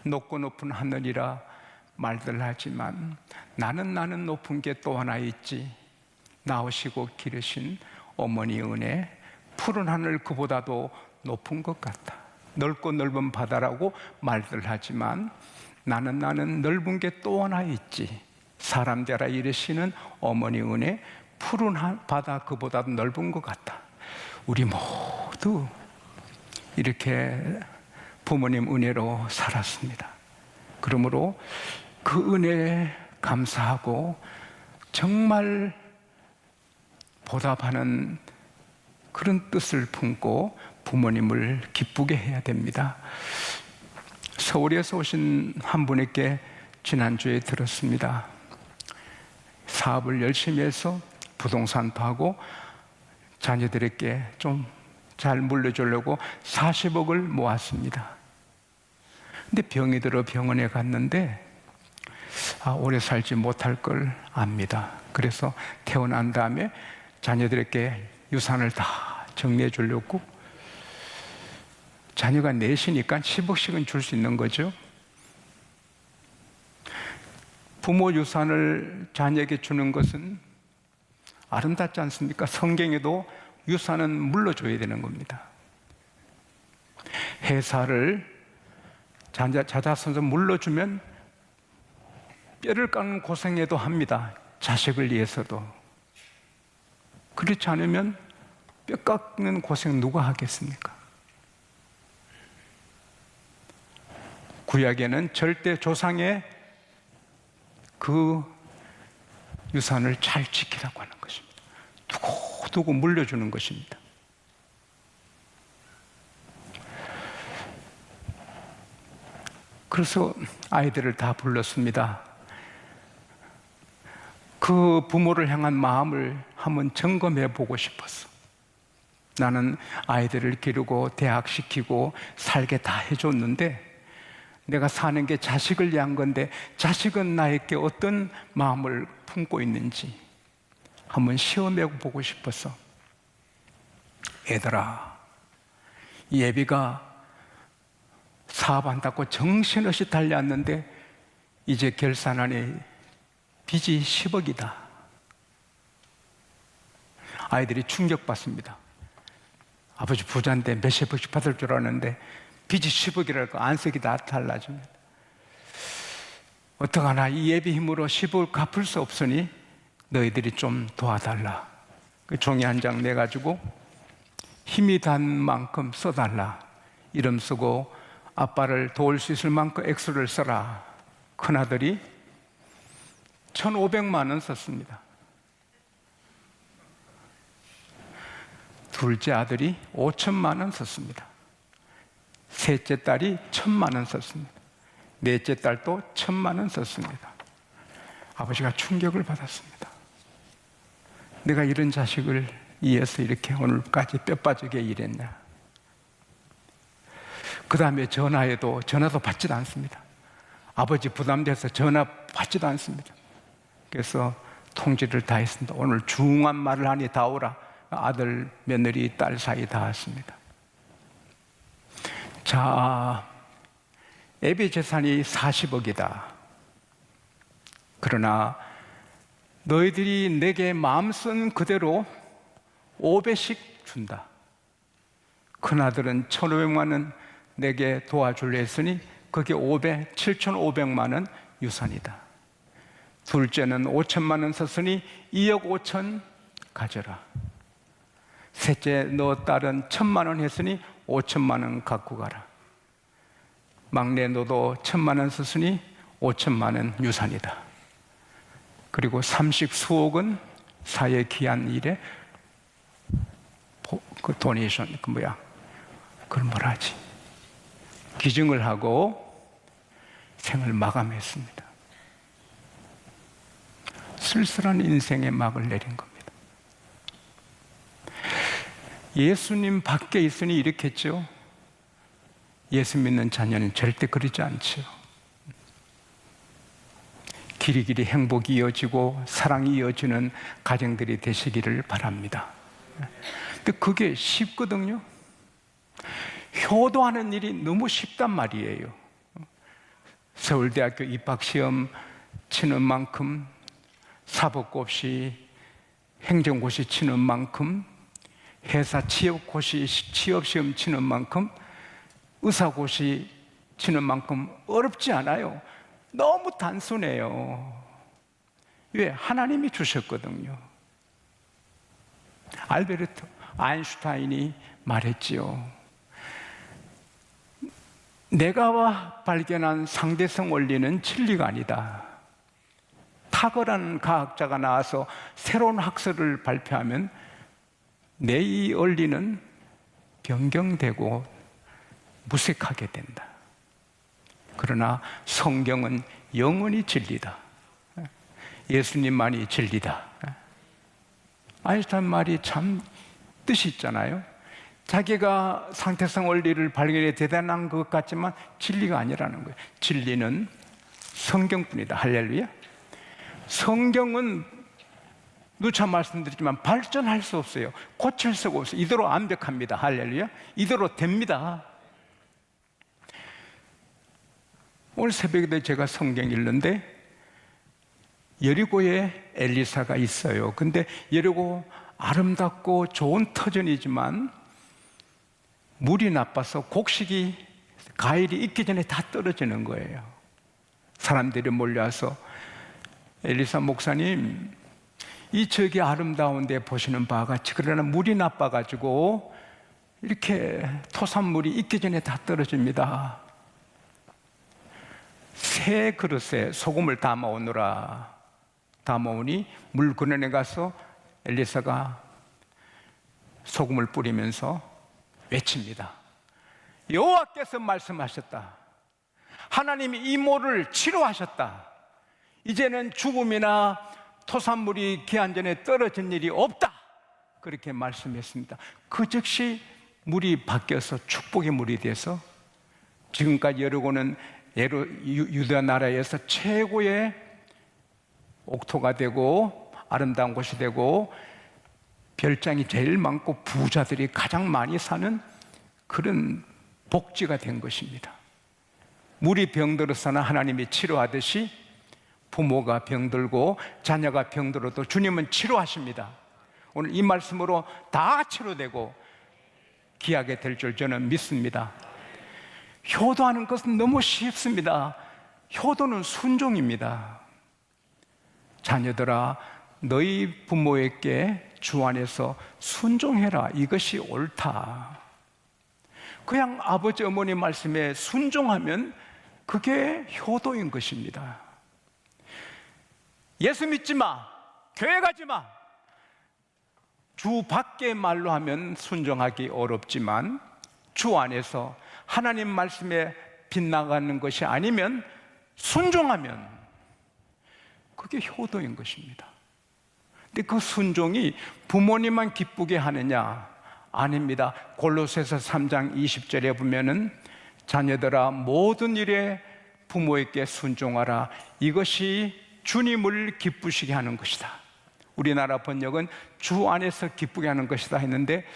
높고 높은 하늘이라 말들 하지만 나는 높은 게 또 하나 있지. 낳으시고 기르신 어머니 은혜, 푸른 하늘 그보다도 높은 것 같다. 넓고 넓은 바다라고 말들 하지만 나는 넓은 게 또 하나 있지. 사람 되라 이르시는 어머니 은혜, 푸른 바다 그보다도 넓은 것 같다. 우리 모두 이렇게 부모님 은혜로 살았습니다. 그러므로 그 은혜에 감사하고 정말 보답하는 그런 뜻을 품고 부모님을 기쁘게 해야 됩니다. 서울에서 오신 한 분에게 지난주에 들었습니다. 사업을 열심히 해서 부동산도 하고 자녀들에게 좀 잘 물려주려고 40억을 모았습니다. 근데 병이 들어 병원에 갔는데 오래 살지 못할 걸 압니다. 그래서 태어난 다음에 자녀들에게 유산을 다 정리해 주려고 자녀가 넷이니까 10억씩은 줄 수 있는 거죠. 부모 유산을 자녀에게 주는 것은 아름답지 않습니까? 성경에도 유산은 물려줘야 되는 겁니다. 회사를 자자손손 물려주면 뼈를 깎는 고생해도 합니다. 자식을 위해서도. 그렇지 않으면 뼈 깎는 고생 누가 하겠습니까? 구약에는 절대 조상의 그 유산을 잘 지키라고 하는 것입니다. 두고두고 물려주는 것입니다. 그래서 아이들을 다 불렀습니다. 그 부모를 향한 마음을 한번 점검해 보고 싶었어. 나는 아이들을 기르고 대학시키고 살게 다 해줬는데 내가 사는 게 자식을 위한 건데 자식은 나에게 어떤 마음을 품고 있는지 한번 시험해 보고 싶었어. 얘들아, 예비가 사업한다고 정신없이 달려왔는데 이제 결산안에 빚이 10억이다. 아이들이 충격받습니다. 아버지 부자인데 몇십억씩 받을 줄 알았는데 빚이 10억이라고 안색이 다 달라집니다. 어떡하나, 이 예비 힘으로 10억을 갚을 수 없으니 너희들이 좀 도와달라. 그 종이 한 장 내가지고 힘이 단 만큼 써달라. 이름 쓰고 아빠를 도울 수 있을 만큼 액수를 써라. 큰아들이 1,500만 원 썼습니다. 둘째 아들이 5천만 원 썼습니다. 셋째 딸이 1,000만 원 썼습니다. 넷째 딸도 1,000만 원 썼습니다. 아버지가 충격을 받았습니다. 내가 이런 자식을 위해서 이렇게 오늘까지 뼈 빠지게 일했냐. 그 다음에 전화도 받지도 않습니다. 아버지 부담돼서 전화 받지도 않습니다. 그래서 통지를 다 했습니다. 오늘 중요한 말을 하니 다 오라. 아들, 며느리, 딸 사이 다 왔습니다. 자, 예비 재산이 40억이다. 그러나 너희들이 내게 마음 쓴 그대로 5배씩 준다. 큰아들은 1,500만 원 내게 도와줄려 했으니 그게 5배, 7,500만 원 유산이다. 둘째는 5천만 원 썼으니 2억 5천 가져라. 셋째, 너 딸은 1,000만 원 했으니 5천만 원 갖고 가라. 막내 너도 1,000만 원 썼으니 5천만 원 유산이다. 그리고 30수억은 사회 귀한 일에 그 도네이션, 그걸 뭐라 하지? 기증을 하고 생을 마감했습니다. 쓸쓸한 인생의 막을 내린 겁니다. 예수님 밖에 있으니 이렇게 했죠. 예수 믿는 자녀는 절대 그러지 않죠. 길이길이 행복이 이어지고 사랑이 이어지는 가정들이 되시기를 바랍니다. 근데 그게 쉽거든요. 효도하는 일이 너무 쉽단 말이에요. 서울대학교 입학시험 치는 만큼, 사법고시, 행정고시 치는 만큼, 회사 취업시험 치는 만큼, 의사고시 치는 만큼 어렵지 않아요. 너무 단순해요. 왜? 하나님이 주셨거든요. 알베르트 아인슈타인이 말했지요. 내가 발견한 상대성 원리는 진리가 아니다. 탁월한 과학자가 나와서 새로운 학설을 발표하면 내 이 원리는 변경되고 무색하게 된다. 그러나 성경은 영원히 진리다. 예수님만이 진리다. 아인슈타인 말이 참 뜻이 있잖아요. 자기가 상태성 원리를 발견해 대단한 것 같지만 진리가 아니라는 거예요. 진리는 성경뿐이다. 할렐루야. 성경은 누차 말씀드리지만 발전할 수 없어요. 고칠 수가 없어요. 이대로 완벽합니다. 할렐루야. 이대로 됩니다. 오늘 새벽에도 제가 성경 읽는데 여리고에 엘리사가 있어요. 근데 여리고 아름답고 좋은 터전이지만 물이 나빠서 곡식이 과일이 익기 전에 다 떨어지는 거예요. 사람들이 몰려와서 엘리사 목사님, 이 저기 아름다운 데 보시는 바와 같이 그러나 물이 나빠가지고 이렇게 토산물이 익기 전에 다 떨어집니다. 새 그릇에 소금을 담아오느라 담아오니 물 근원에 가서 엘리사가 소금을 뿌리면서 외칩니다. 여호와께서 말씀하셨다. 하나님이 이 모를 치료하셨다. 이제는 죽음이나 토산물이 기한 전에 떨어진 일이 없다. 그렇게 말씀했습니다. 그 즉시 물이 바뀌어서 축복의 물이 돼서 지금까지 여리고는 유다 나라에서 최고의 옥토가 되고 아름다운 곳이 되고 별장이 제일 많고 부자들이 가장 많이 사는 그런 복지가 된 것입니다. 물이 병들어서는 하나님이 치료하듯이 부모가 병들고 자녀가 병들어도 주님은 치료하십니다. 오늘 이 말씀으로 다 치료되고 귀하게 될 줄 저는 믿습니다. 효도하는 것은 너무 쉽습니다. 효도는 순종입니다. 자녀들아, 너희 부모에게 주 안에서 순종해라. 이것이 옳다. 그냥 아버지 어머니 말씀에 순종하면 그게 효도인 것입니다. 예수 믿지 마, 교회 가지 마. 주 밖의 말로 하면 순종하기 어렵지만 주 안에서 하나님 말씀에 빗나가는 것이 아니면 순종하면 그게 효도인 것입니다. 근데 그 순종이 부모님만 기쁘게 하느냐? 아닙니다. 골로새서 3장 20절에 보면은 자녀들아 모든 일에 부모에게 순종하라. 이것이 주님을 기쁘시게 하는 것이다. 우리나라 번역은 주 안에서 기쁘게 하는 것이다 했는데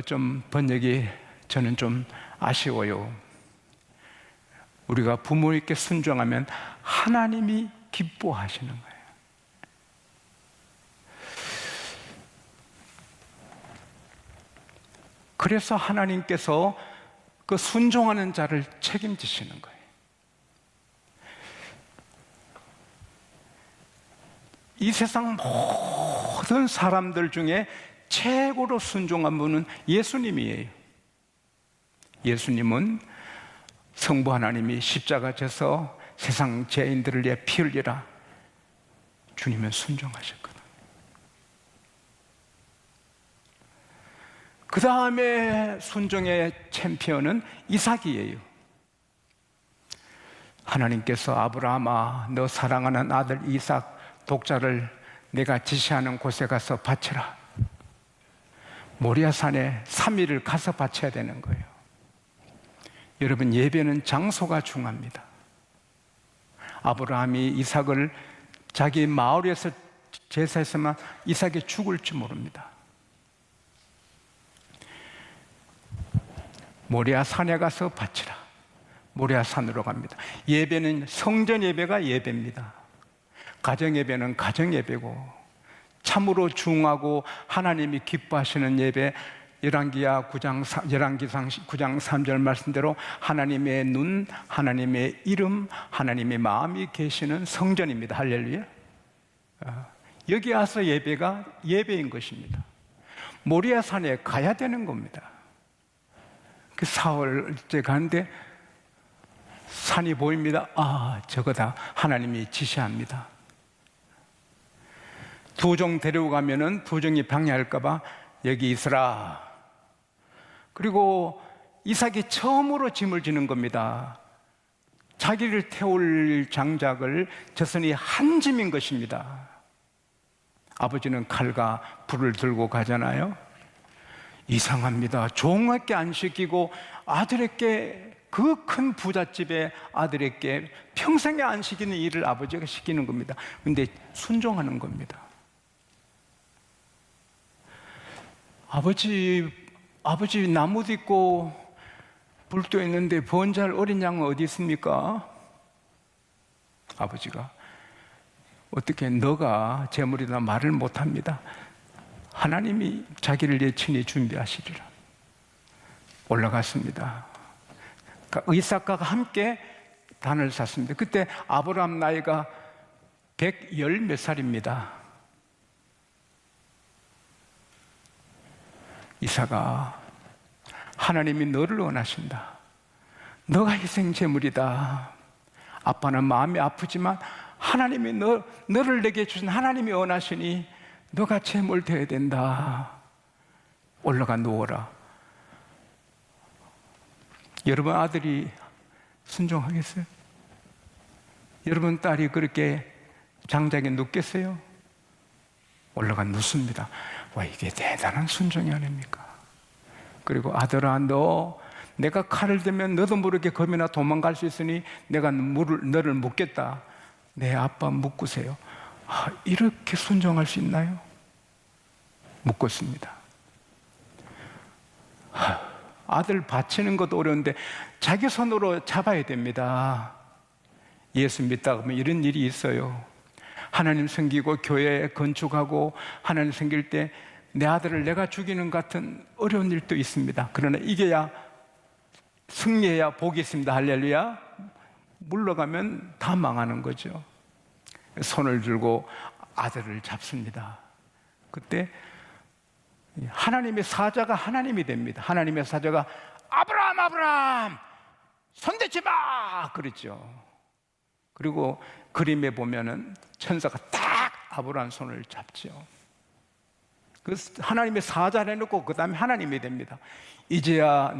좀 번역이 저는 좀 아쉬워요. 우리가 부모에게 순종하면 하나님이 기뻐하시는 거예요. 그래서 하나님께서 그 순종하는 자를 책임지시는 거예요. 이 세상 모든 사람들 중에 최고로 순종한 분은 예수님이에요. 예수님은 성부 하나님이 십자가 져서 세상 죄인들을 위해 피 흘리라. 주님은 순종하셨거든. 그 다음에 순종의 챔피언은 이삭이에요. 하나님께서 아브라함아, 너 사랑하는 아들 이삭 독자를 내가 지시하는 곳에 가서 바치라. 모리아산에 3일을 가서 바쳐야 되는 거예요. 여러분, 예배는 장소가 중요합니다. 아브라함이 이삭을 자기 마을에서 제사했으면 이삭이 죽을지 모릅니다. 모리아 산에 가서 바치라. 모리아산으로 갑니다. 예배는 성전 예배가 예배입니다. 가정 예배는 가정 예배고, 참으로 중하고 하나님이 기뻐하시는 예배, 열왕기상 9장 3절 말씀대로 하나님의 눈, 하나님의 이름, 하나님의 마음이 계시는 성전입니다. 할렐루야. 여기 와서 예배가 예배인 것입니다. 모리아산에 가야 되는 겁니다. 그 4월째 가는데 산이 보입니다. 아, 저거다. 하나님이 지시합니다. 두 종 데리고 가면은 두 종이 방해할까봐 여기 있으라. 그리고 이삭이 처음으로 짐을 지는 겁니다. 자기를 태울 장작을 저선이 한 짐인 것입니다. 아버지는 칼과 불을 들고 가잖아요. 이상합니다. 종에게 안 시키고 아들에게, 그 큰 부잣집의 아들에게 평생에 안 시키는 일을 아버지가 시키는 겁니다. 근데 순종하는 겁니다. 아버지 나무도 있고 불도 있는데 번잘 어린 양은 어디 있습니까? 아버지가 어떻게 너가 재물이다 말을 못합니다. 하나님이 자기를 내 친히 준비하시리라. 올라갔습니다. 이삭과 함께 단을 샀습니다. 그때 아브라함 나이가 110 몇 살입니다. 이삭아, 하나님이 너를 원하신다. 너가 희생 제물이다. 아빠는 마음이 아프지만 하나님이 너를 내게 주신 하나님이 원하시니 너가 제물 되어야 된다. 올라가 누워라. 여러분 아들이 순종하겠어요? 여러분 딸이 그렇게 장작에 눕겠어요? 올라가 눕습니다. 와, 이게 대단한 순종이 아닙니까? 그리고 아들아, 내가 칼을 들면 너도 모르게 겁이나 도망갈 수 있으니 내가 너를 묻겠다. 내 아빠 묶으세요. 아, 이렇게 순종할 수 있나요? 묶었습니다. 아들 바치는 것도 어려운데 자기 손으로 잡아야 됩니다. 예수 믿다 보면 이런 일이 있어요. 하나님 섬기고 교회 건축하고 하나님 섬길 때 내 아들을 내가 죽이는 같은 어려운 일도 있습니다. 그러나 이겨야, 승리해야 복이 있습니다. 할렐루야. 물러가면 다 망하는 거죠. 손을 들고 아들을 잡습니다. 그때 하나님의 사자가 하나님이 됩니다. 하나님의 사자가 아브라함 손대지 마 그랬죠. 그리고 그림에 보면은 천사가 딱 아브라함 손을 잡죠. 그 하나님의 사자를 해놓고 그 다음에 하나님이 됩니다. 이제야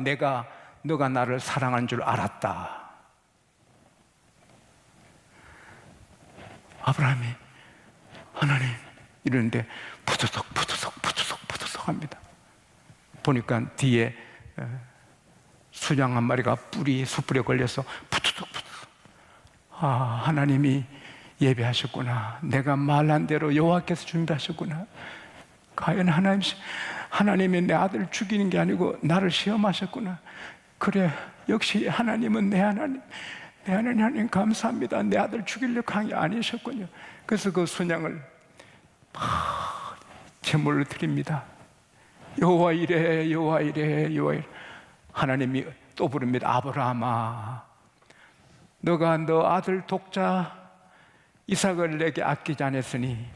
너가 나를 사랑한 줄 알았다. 아브라함이 하나님 이러는데 푸드덕 합니다. 보니까 뒤에 수장 한 마리가 숯불에 걸려서 푸드덕. 아, 하나님이 예배하셨구나. 내가 말한 대로 여호와께서 준비하셨구나. 과연 하나님이 내 아들을 죽이는 게 아니고 나를 시험하셨구나. 그래, 역시 하나님은 내 하나님 감사합니다. 내 아들 죽이려고 한 게 아니셨군요. 그래서 그 순양을 제물로 드립니다. 여호와 이래. 하나님이 또 부릅니다. 아브라함아, 너가 너 아들 독자 이삭을 내게 아끼지 않았으니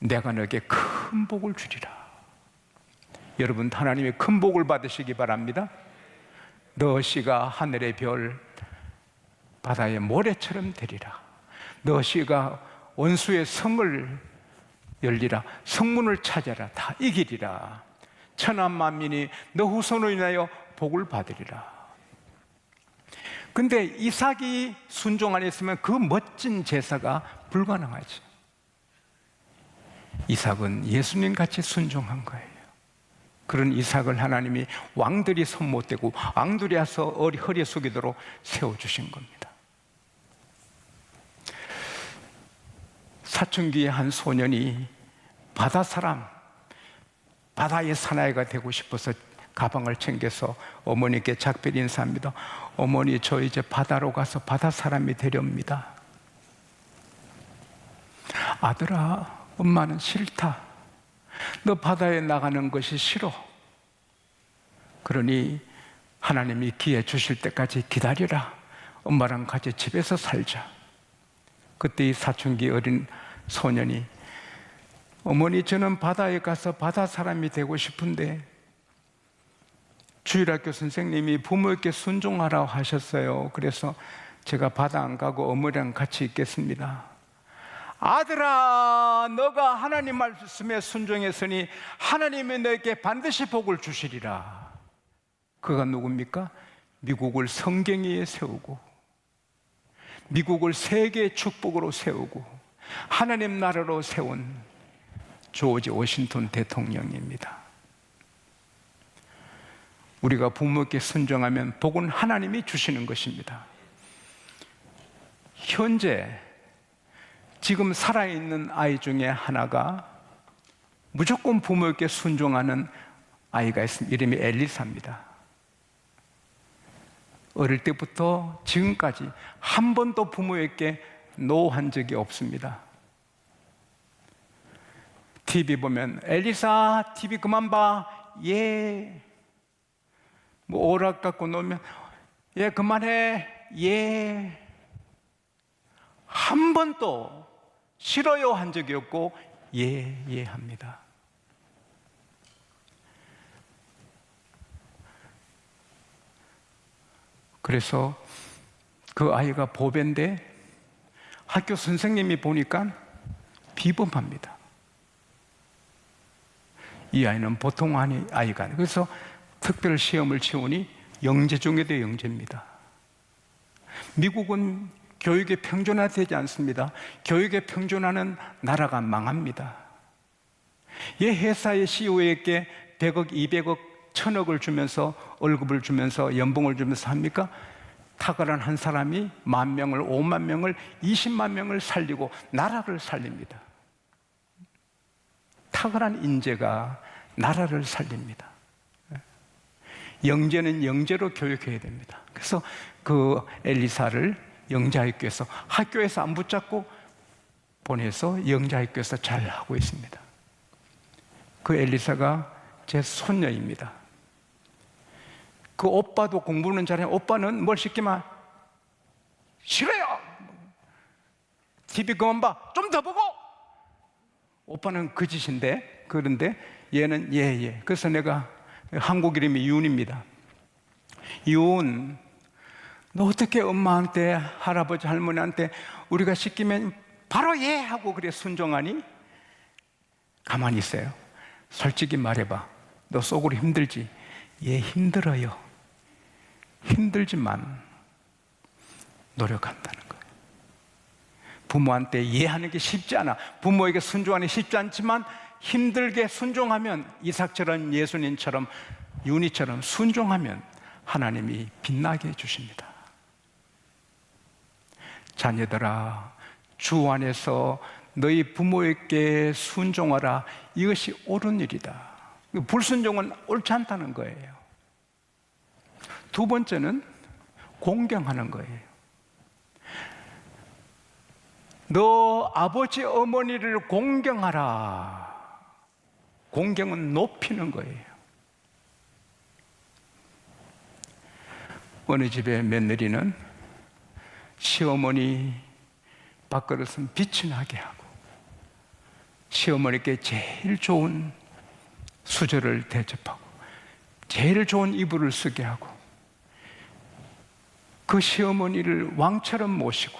내가 너에게 큰 복을 주리라. 여러분, 하나님의 큰 복을 받으시기 바랍니다. 너 씨가 하늘의 별, 바다의 모래처럼 되리라. 너 씨가 원수의 성을 열리라. 성문을 찾아라. 다 이기리라. 천한 만민이 너 후손으로 인하여 복을 받으리라. 근데 이삭이 순종 안 했으면 그 멋진 제사가 불가능하죠. 이삭은 예수님 같이 순종한 거예요. 그런 이삭을 하나님이 왕들이 손 못 대고 왕들이 와서 허리 숙이도록 세워주신 겁니다. 사춘기의 한 소년이 바다의 사나이가 되고 싶어서 가방을 챙겨서 어머니께 작별 인사합니다. 어머니, 저 이제 바다로 가서 바다 사람이 되렵니다. 아들아, 엄마는 싫다. 너 바다에 나가는 것이 싫어. 그러니 하나님이 기회 주실 때까지 기다리라. 엄마랑 같이 집에서 살자. 그때 이 사춘기 어린 소년이, 어머니, 저는 바다에 가서 바다 사람이 되고 싶은데 주일학교 선생님이 부모에게 순종하라고 하셨어요. 그래서 제가 바다 안 가고 어머니랑 같이 있겠습니다. 아들아, 너가 하나님 말씀에 순종했으니 하나님이 너에게 반드시 복을 주시리라. 그가 누굽니까? 미국을 성경 위에 세우고 미국을 세계의 축복으로 세우고 하나님 나라로 세운 조지 워싱턴 대통령입니다. 우리가 부모에게 순종하면 복은 하나님이 주시는 것입니다. 현재 지금 살아있는 아이 중에 하나가 무조건 부모에게 순종하는 아이가 있습니다. 이름이 엘리사입니다. 어릴 때부터 지금까지 한 번도 부모에게 노한 적이 없습니다. TV 보면 엘리사 TV 그만 봐. 예. 뭐 오락 갖고 놓으면 예 그만해. 예. 한 번도 싫어요 한 적이 없고 예 합니다. 그래서 그 아이가 보배인데 학교 선생님이 보니까 비범합니다. 이 아이는 보통 아이가 아니에요. 그래서 특별 시험을 치우니 영재 중에도 영재입니다. 미국은 교육에 평준화되지 않습니다. 교육에 평준화는 나라가 망합니다. 얘 회사의 CEO에게 100억, 200억, 1000억을 주면서 월급을 주면서 연봉을 주면서 합니까? 탁월한 한 사람이 10,000명을, 50,000명을, 200,000명을 살리고 나라를 살립니다. 탁월한 인재가 나라를 살립니다. 영재는 영재로 교육해야 됩니다. 그래서 그 엘리사를 영재학교에서 학교에서 안 붙잡고 보내서 영재학교에서 잘 하고 있습니다. 그 엘리사가 제 손녀입니다. 그 오빠도 공부는 잘해. 오빠는 뭘 시키면 싫어요. TV 그만 봐. 좀 더 보고. 오빠는 그 짓인데, 그런데 얘는 예. 그래서 내가 한국 이름이 윤입니다. 윤, 너 어떻게 엄마한테 할아버지 할머니한테 우리가 시키면 바로 예 하고 그래 순종하니? 가만히 있어요. 솔직히 말해봐. 너 속으로 힘들지? 예, 힘들어요. 힘들지만 노력한다는 거예요. 부모한테 예하는 게 쉽지 않아. 부모에게 순종하는 게 쉽지 않지만 힘들게 순종하면 이삭처럼 예수님처럼 윤희처럼 순종하면 하나님이 빛나게 해주십니다. 자녀들아, 주 안에서 너희 부모에게 순종하라. 이것이 옳은 일이다. 불순종은 옳지 않다는 거예요. 두 번째는 공경하는 거예요. 너 아버지 어머니를 공경하라. 공경은 높이는 거예요. 어느 집의 며느리는 시어머니 밥그릇은 빛이 나게 하고 시어머니께 제일 좋은 수저를 대접하고 제일 좋은 이불을 쓰게 하고 그 시어머니를 왕처럼 모시고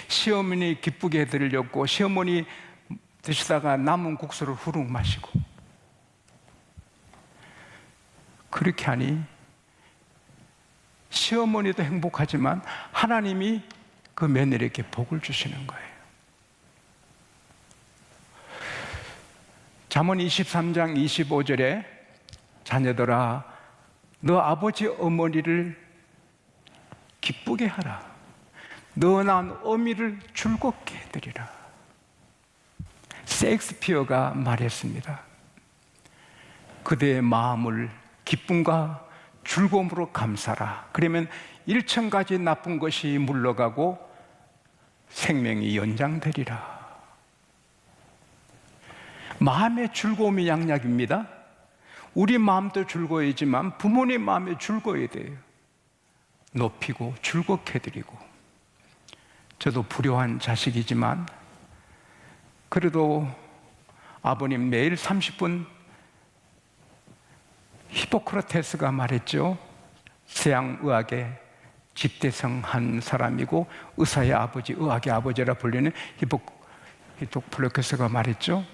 시어머니 기쁘게 해드리려고 시어머니 드시다가 남은 국수를 후룩 마시고 그렇게 하니 시어머니도 행복하지만 하나님이 그 며느리에게 복을 주시는 거예요. 잠언 23장 25절에 자녀들아 너 아버지 어머니를 기쁘게 하라. 너 낳은 어미를 즐겁게 해드리라. 셰익스피어가 말했습니다. 그대의 마음을 기쁨과 즐거움으로 감싸라. 그러면 일천가지 나쁜 것이 물러가고 생명이 연장되리라. 마음의 즐거움이 양약입니다. 우리 마음도 즐거워야지만 부모님 마음이 즐거워야 돼요. 높이고 즐겁게 해드리고. 저도 불효한 자식이지만 그래도 아버님 매일 30분, 히포크라테스가 말했죠. 서양의학의 집대성 한 사람이고 의사의 아버지, 의학의 아버지라 불리는 히포크라테스가 말했죠.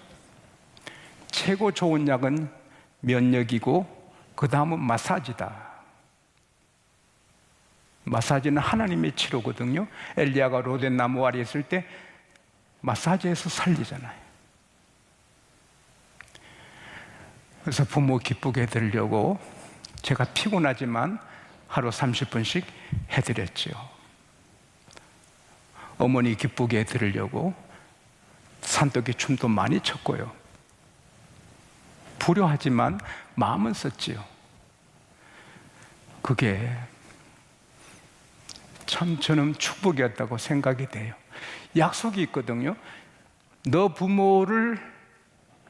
최고 좋은 약은 면역이고 그 다음은 마사지다. 마사지는 하나님의 치료거든요. 엘리야가 로덴 나무 아래 있을 때 마사지해서 살리잖아요. 그래서 부모 기쁘게 해드리려고 제가 피곤하지만 하루 30분씩 해드렸죠. 어머니 기쁘게 해드리려고 산더기 춤도 많이 췄고요. 불효하지만 마음은 썼지요. 그게 참 저는 축복이었다고 생각이 돼요. 약속이 있거든요. 너 부모를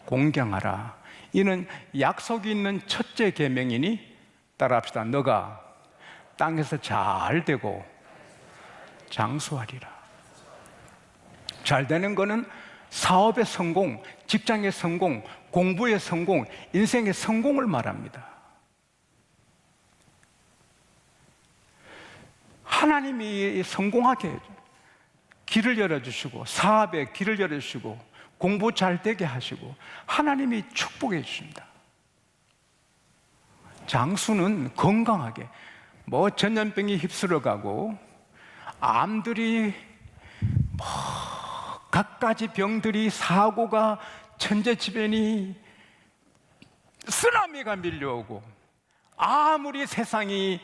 공경하라. 이는 약속이 있는 첫째 계명이니 따라합시다. 너가 땅에서 잘 되고 장수하리라. 잘 되는 거는 사업의 성공, 직장의 성공, 공부의 성공, 인생의 성공을 말합니다. 하나님이 성공하게 해줘. 길을 열어주시고 사업에 길을 열어주시고 공부 잘 되게 하시고 하나님이 축복해 주십니다. 장수는 건강하게 전염병이 휩쓸어가고 암들이 갖가지 병들이 사고가 천재지변이 쓰나미가 밀려오고 아무리 세상이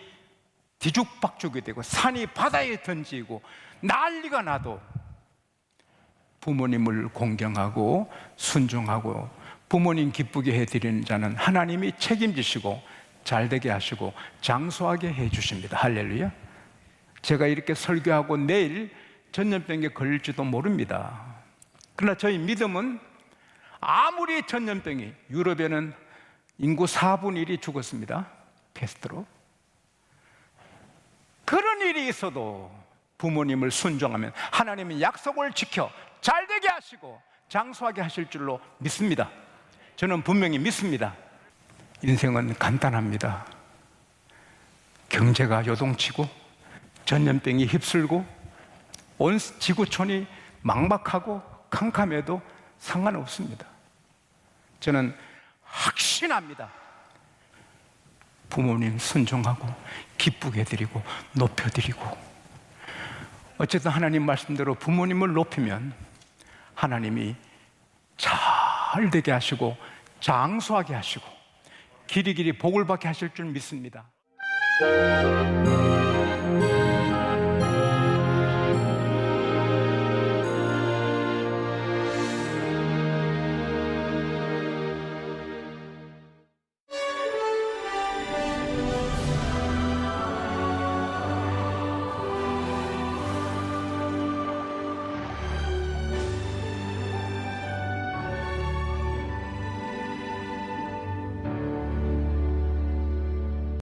뒤죽박죽이 되고 산이 바다에 던지고 난리가 나도 부모님을 공경하고 순종하고 부모님 기쁘게 해드리는 자는 하나님이 책임지시고 잘되게 하시고 장수하게 해주십니다. 할렐루야. 제가 이렇게 설교하고 내일 전염병에 걸릴지도 모릅니다. 그러나 저희 믿음은 아무리 전염병이, 유럽에는 인구 4분의 1이 죽었습니다. 패스트로. 그런 일이 있어도 부모님을 순종하면 하나님은 약속을 지켜 잘되게 하시고 장수하게 하실 줄로 믿습니다. 저는 분명히 믿습니다. 인생은 간단합니다. 경제가 요동치고 전염병이 휩쓸고 온 지구촌이 막막하고 캄캄해도 상관없습니다. 저는 확신합니다. 부모님 순종하고 기쁘게 해드리고 높여드리고 어쨌든 하나님 말씀대로 부모님을 높이면 하나님이 잘 되게 하시고 장수하게 하시고 길이길이 복을 받게 하실 줄 믿습니다.